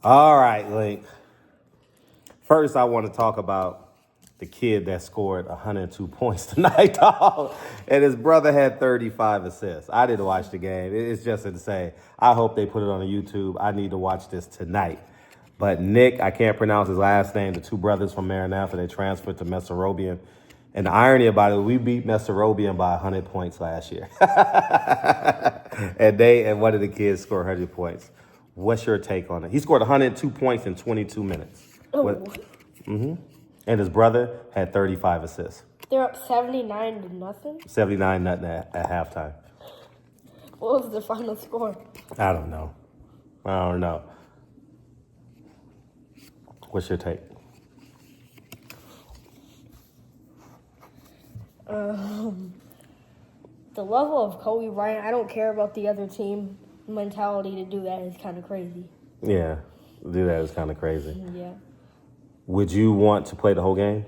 All right, Link. First, I want to talk about the kid that scored 102 points tonight, dog. And his brother had 35 assists. I didn't watch the game. It's just insane. I hope they put it on YouTube. I need to watch this tonight. But Nick, I can't pronounce his last name, the two brothers from Maranatha, they transferred to Messerobian. And the irony about it, we beat Messerobian by 100 points last year. and one of the kids scored 100 points. What's your take on it? He scored 102 points in 22 minutes. And his brother had 35 assists. They're up 79-0. 79-0 at halftime. What was the final score? I don't know. What's your take? The level of Kobe Bryant, I don't care about the other team mentality to do that is kind of crazy. Yeah, do that is kind of crazy. Yeah. Would you want to play the whole game?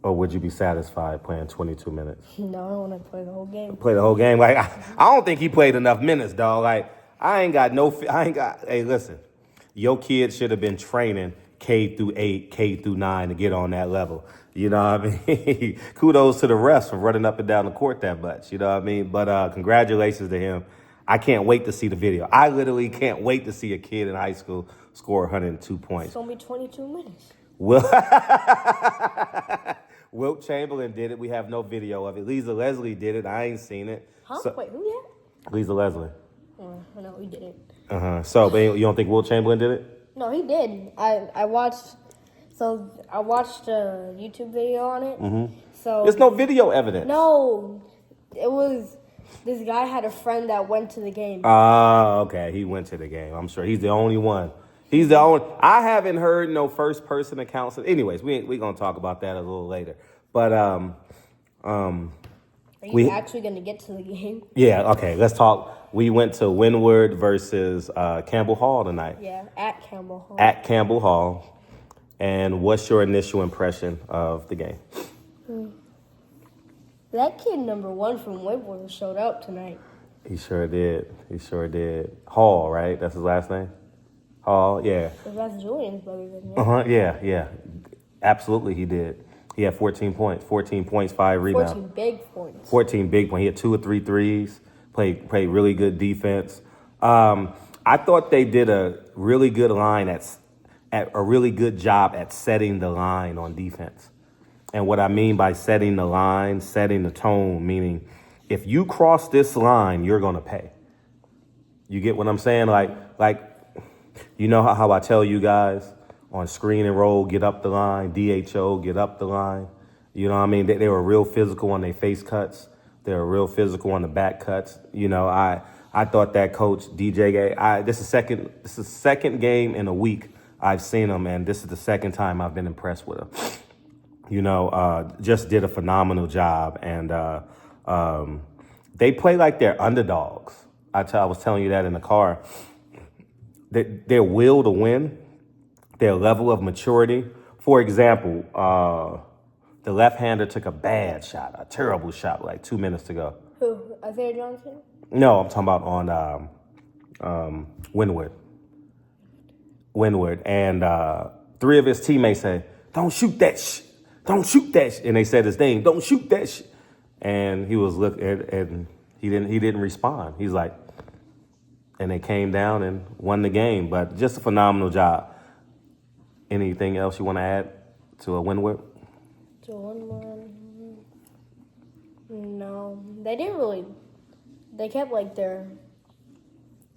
Or would you be satisfied playing 22 minutes? No, I don't want to play the whole game. Play the whole game? Like, I don't think he played enough minutes, dog. Like, hey, listen. Your kid should have been training K through 8, K through 9 to get on that level. You know what I mean? Kudos to the refs for running up and down the court that much. You know what I mean? But congratulations to him. I can't wait to see the video. I literally can't wait to see a kid in high school score 102 points. It's only 22 minutes. Wilt Chamberlain did it. We have no video of it. Lisa Leslie did it. I ain't seen it. Huh? Wait, who did it? Lisa Leslie. No, he didn't. So, but you don't think Wilt Chamberlain did it? No, he did. I watched a YouTube video on it. Mm-hmm. So there's no video evidence. No, it was this guy had a friend that went to the game. Okay. He went to the game. I'm sure he's the only one. He's the only. I haven't heard no first person accounts. Anyways, we gonna talk about that a little later. But Are you actually gonna get to the game? Yeah. Okay. Let's talk. We went to Windward versus Campbell Hall tonight. Yeah, at Campbell Hall. At Campbell Hall. And what's your initial impression of the game? That kid number 1 from Windward showed up tonight. He sure did. Hall, right? That's his last name? Hall, yeah. That's Julian's brother, isn't it? Yeah. Absolutely, he did. He had 14 points. 14 points, 5 rebounds. 14 big points. 14 big points. He had 2 or 3 threes. Played really good defense. I thought they did a really good a really good job at setting the line on defense. And what I mean by setting the line, setting the tone, meaning if you cross this line, you're going to pay. You get what I'm saying? Like you know how I tell you guys on screen and roll, get up the line, DHO, get up the line. You know what I mean? They were real physical on their face cuts. They were real physical on the back cuts. You know, I thought that coach, DJ, this is the second game in a week I've seen him, and this is the second time I've been impressed with him. You know, just did a phenomenal job, and they play like they're underdogs. I was telling you that in the car. Their will to win, their level of maturity. For example, the left-hander took a bad shot, a terrible shot, like 2 minutes to go. Who? Isaiah Johnson? No, I'm talking about on Windward. And 3 of his teammates said, "Don't shoot that don't shoot that and they said his name, "Don't shoot that And he was looking, and he didn't respond. He's like, and they came down and won the game. But just a phenomenal job. Anything else you want to add to a Windward? To Windward? No, they didn't really. They kept like their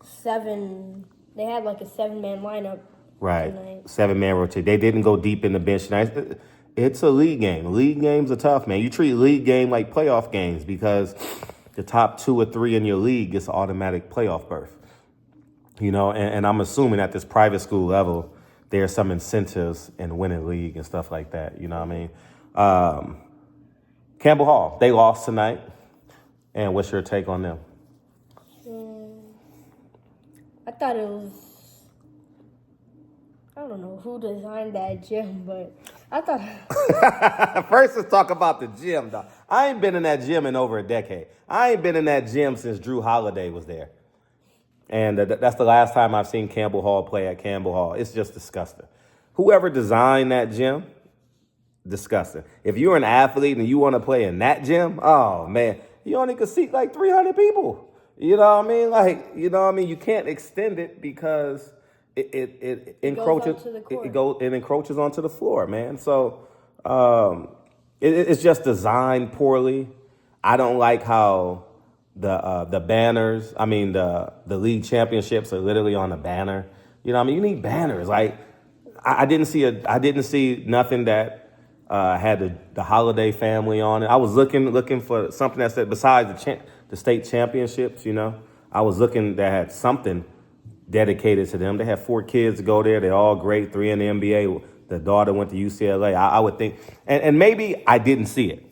7. They had like a 7-man lineup. Right, tonight. 7-man rotate. They didn't go deep in the bench tonight. It's a league game. League games are tough, man. You treat league game like playoff games because the top 2 or 3 in your league gets an automatic playoff berth. You know, and I'm assuming at this private school level, there's some incentives in winning league and stuff like that. You know what I mean? Campbell Hall, they lost tonight. And what's your take on them? I thought it was, I don't know who designed that gym, but I thought. First, let's talk about the gym, dog. I ain't been in that gym in over a decade. I ain't been in that gym since Drew Holiday was there. And that's the last time I've seen Campbell Hall play at Campbell Hall. It's just disgusting. Whoever designed that gym, disgusting. If you're an athlete and you want to play in that gym, oh man, you only could seat like 300 people. You know what I mean? Like, you know what I mean? You can't extend it because it encroaches. It encroaches onto the floor, man. So it's just designed poorly. I don't like how the banners. I mean, the league championships are literally on a banner. You know what I mean? You need banners. Like I didn't see nothing that had the Holiday family on it. I was looking for something that said besides the state championships. You know, I was looking that had something dedicated to them. They had 4 kids to go there. They're all great. 3 in the NBA. The daughter went to UCLA. I would think, and maybe I didn't see it.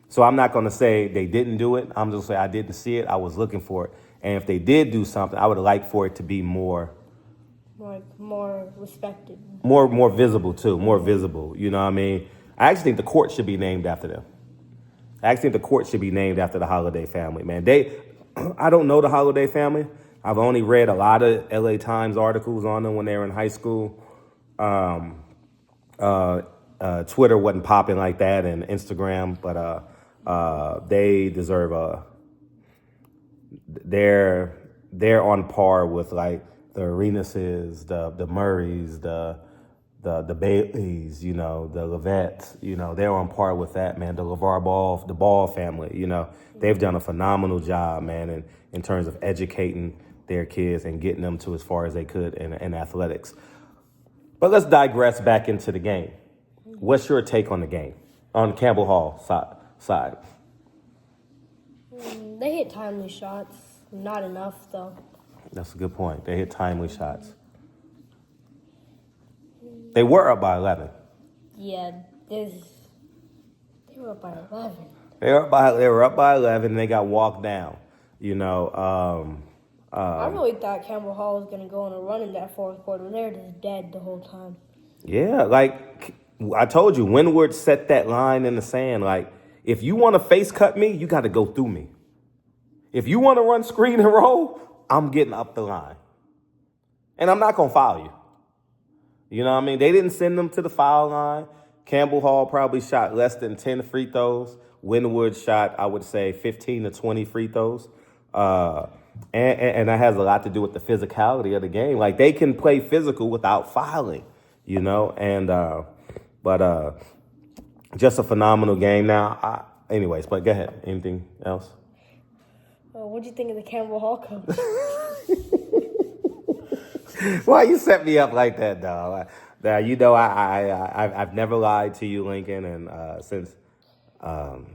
So I'm not going to say they didn't do it. I'm just saying I didn't see it. I was looking for it. And if they did do something, I would like for it to be more respected. More visible, too. More visible. You know what I mean? I actually think the court should be named after them. I actually think the court should be named after the Holiday family, man. I don't know the Holiday family. I've only read a lot of LA Times articles on them when they were in high school. Twitter wasn't popping like that, and Instagram, but they deserve they're on par with like the Arenases, the Murrays, the Baileys, you know, the Levettes, you know, they're on par with that, man. The LeVar Ball, the Ball family, you know, they've done a phenomenal job, man, in terms of educating their kids and getting them to as far as they could in athletics. But let's digress back into the game. What's your take on the game, on Campbell Hall side? They hit timely shots. Not enough, though. That's a good point. They hit timely shots. They were up by 11. Yeah, they were up by 11. They were up by 11, and they got walked down. You know, I really thought Campbell Hall was going to go on a run in that fourth quarter. They were just dead the whole time. Yeah, like I told you, Windward set that line in the sand. Like, if you want to face cut me, you got to go through me. If you want to run screen and roll, I'm getting up the line. And I'm not going to foul you. You know what I mean? They didn't send them to the foul line. Campbell Hall probably shot less than 10 free throws. Windward shot, I would say, 15 to 20 free throws. And that has a lot to do with the physicality of the game. Like, they can play physical without fouling, you know? And, but just a phenomenal game. Now, anyways, but go ahead. Anything else? What do you think of the Campbell Hall coach? Why you set me up like that, dog? Now, you know, I've never lied to you, Lincoln, and since You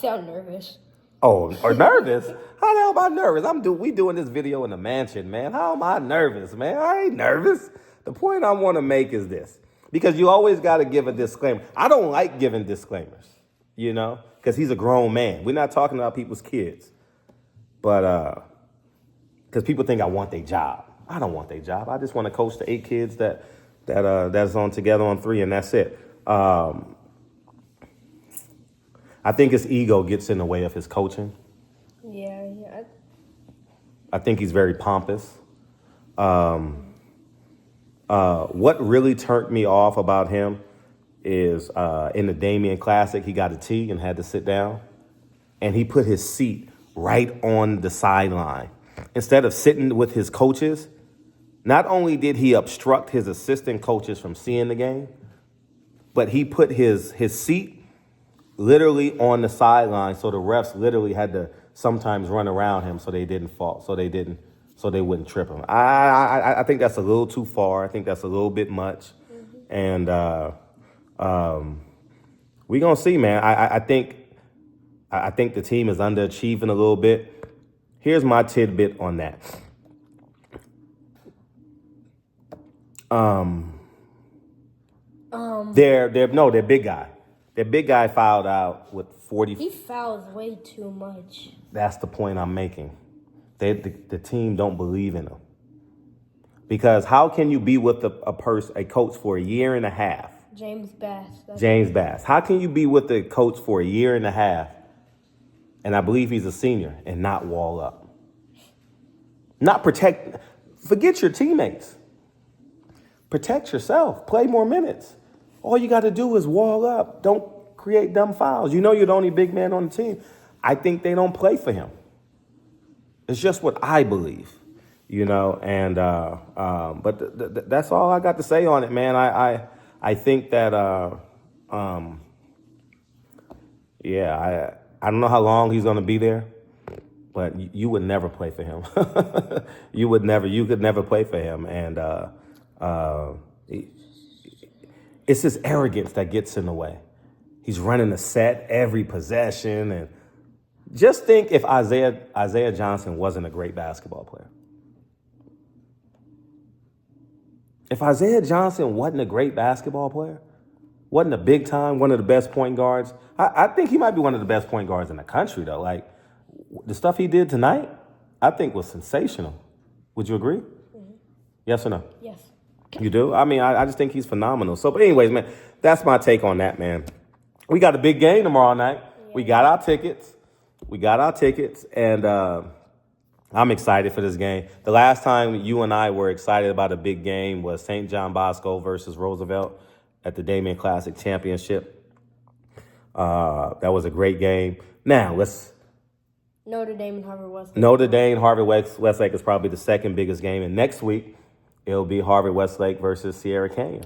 sound nervous. Oh, or nervous? How the hell am I nervous? We doing this video in the mansion, man. How am I nervous, man? I ain't nervous. The point I want to make is this, because you always got to give a disclaimer. I don't like giving disclaimers, you know, because he's a grown man. We're not talking about people's kids, but because people think I want their job. I don't want their job. I just want to coach the 8 kids that's on together on 3, and that's it. I think his ego gets in the way of his coaching. Yeah. I think he's very pompous. What really turned me off about him is in the Damien Classic, he got a tee and had to sit down, and he put his seat right on the sideline. Instead of sitting with his coaches, not only did he obstruct his assistant coaches from seeing the game, but he put his seat literally on the sideline, so the refs literally had to sometimes run around him so they didn't fall, so they wouldn't trip him. I think that's a little too far. I think that's a little bit much, and we gonna see, man. I think the team is underachieving a little bit. Here's my tidbit on that. They're big guy. Their big guy fouled out with 40. He fouls way too much. That's the point I'm making. The team don't believe in him. Because how can you be with a coach for a year and a half? James Bass. How can you be with the coach for a year and a half, and I believe he's a senior, and not wall up? Not protect. Forget your teammates. Protect yourself. Play more minutes. All you got to do is wall up. Don't create dumb fouls. You know you're the only big man on the team. I think they don't play for him. It's just what I believe, and but that's all I got to say on it, man. I think that I don't know how long he's gonna be there, but you would never play for him. You could never play for him, and it's his arrogance that gets in the way. He's running the set every possession, and just think if Isaiah Johnson wasn't a great basketball player. If Isaiah Johnson wasn't a great basketball player, wasn't a big time, one of the best point guards, I think he might be one of the best point guards in the country, though. Like, the stuff he did tonight, I think was sensational. Would you agree? Mm-hmm. Yes or no? Yes. You do? I mean, I just think he's phenomenal. So, but anyways, man, that's my take on that, man. We got a big game tomorrow night. Yeah. We got our tickets, and I'm excited for this game. The last time you and I were excited about a big game was St. John Bosco versus Roosevelt at the Damien Classic Championship. That was a great game. Now, let's... Notre Dame and Harvard-Westlake. Notre Dame, Harvard-Westlake is probably the second biggest game. And next week, it'll be Harvard-Westlake versus Sierra Canyon.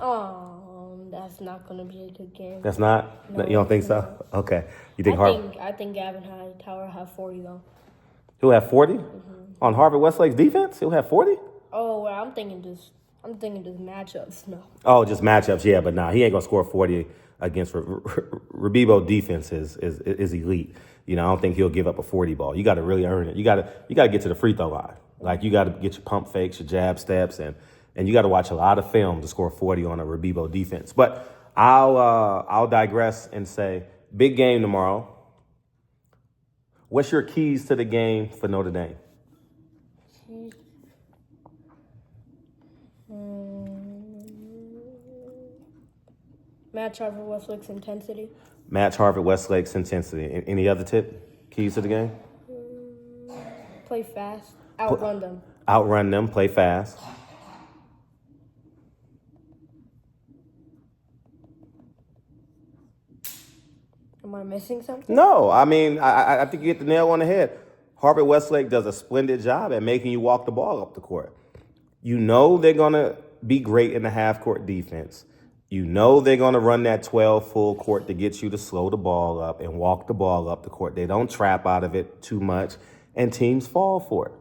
That's not going to be a good game. That's not? No, you don't think so? Okay. You think I think Gavin Tower have 40, though. He'll have 40? Mm-hmm. On Harvard-Westlake's defense? He'll have 40? Oh, well, I'm thinking just matchups. No. Oh, just matchups, yeah. But he ain't going to score 40 against Rebibo defense is elite. I don't think he'll give up a 40 ball. You got to really earn it. You got to get to the free throw line. Like, you got to get your pump fakes, your jab steps, and you got to watch a lot of film to score 40 on a Rebibo defense. But I'll digress and say, big game tomorrow. What's your keys to the game for Notre Dame? Match Harvard-Westlake's intensity. Match Harvard-Westlake's intensity. Any other tip? Keys to the game? Play fast. Outrun them. Outrun them. Play fast. Am I missing something? No. I mean, I think you hit the nail on the head. Harvard-Westlake does a splendid job at making you walk the ball up the court. You know they're going to be great in the half-court defense. You know they're going to run that 12 full court to get you to slow the ball up and walk the ball up the court. They don't trap out of it too much, and teams fall for it.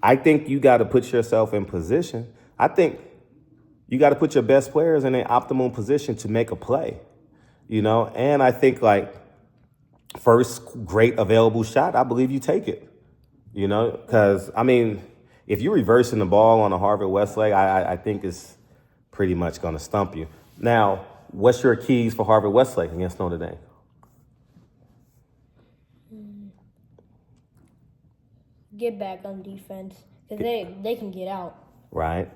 I think you got to put yourself in position. I think you got to put your best players in an optimal position to make a play, And I think, first great available shot, I believe you take it, Because, if you're reversing the ball on a Harvard-Westlake, I think it's pretty much going to stump you. Now, what's your keys for Harvard-Westlake against Notre Dame? Get back on defense, because they can get out. Right.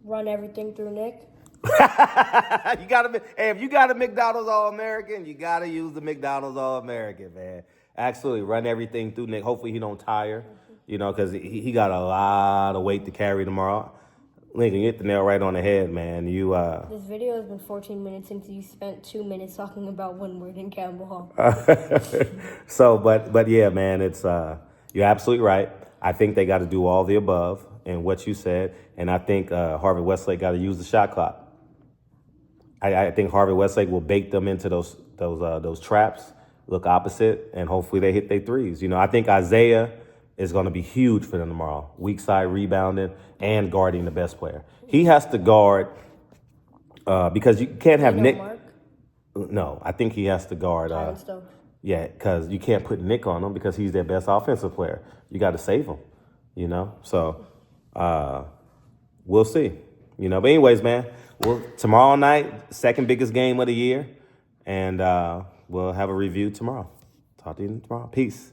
Run everything through Nick. If you got a McDonald's All-American, you got to use the McDonald's All-American, man. Absolutely. Run everything through Nick. Hopefully he don't tire, because he got a lot of weight to carry tomorrow. Lincoln, you hit the nail right on the head, man. This video has been 14 minutes since you spent 2 minutes talking about Windward and Campbell Hall. So, but yeah, man, it's you're absolutely right. I think they got to do all the above and what you said, and I think Harvard-Westlake got to use the shot clock. I think Harvard-Westlake will bake them into those traps, look opposite, and hopefully they hit their threes. I think Isaiah is going to be huge for them tomorrow. Weak side rebounding and guarding the best player. He has to guard because you can't have Nick. Mark? No, I think he has to guard. Yeah, because you can't put Nick on him because he's their best offensive player. You got to save him, So we'll see, But anyways, man, tomorrow night, second biggest game of the year, and we'll have a review tomorrow. Talk to you tomorrow. Peace.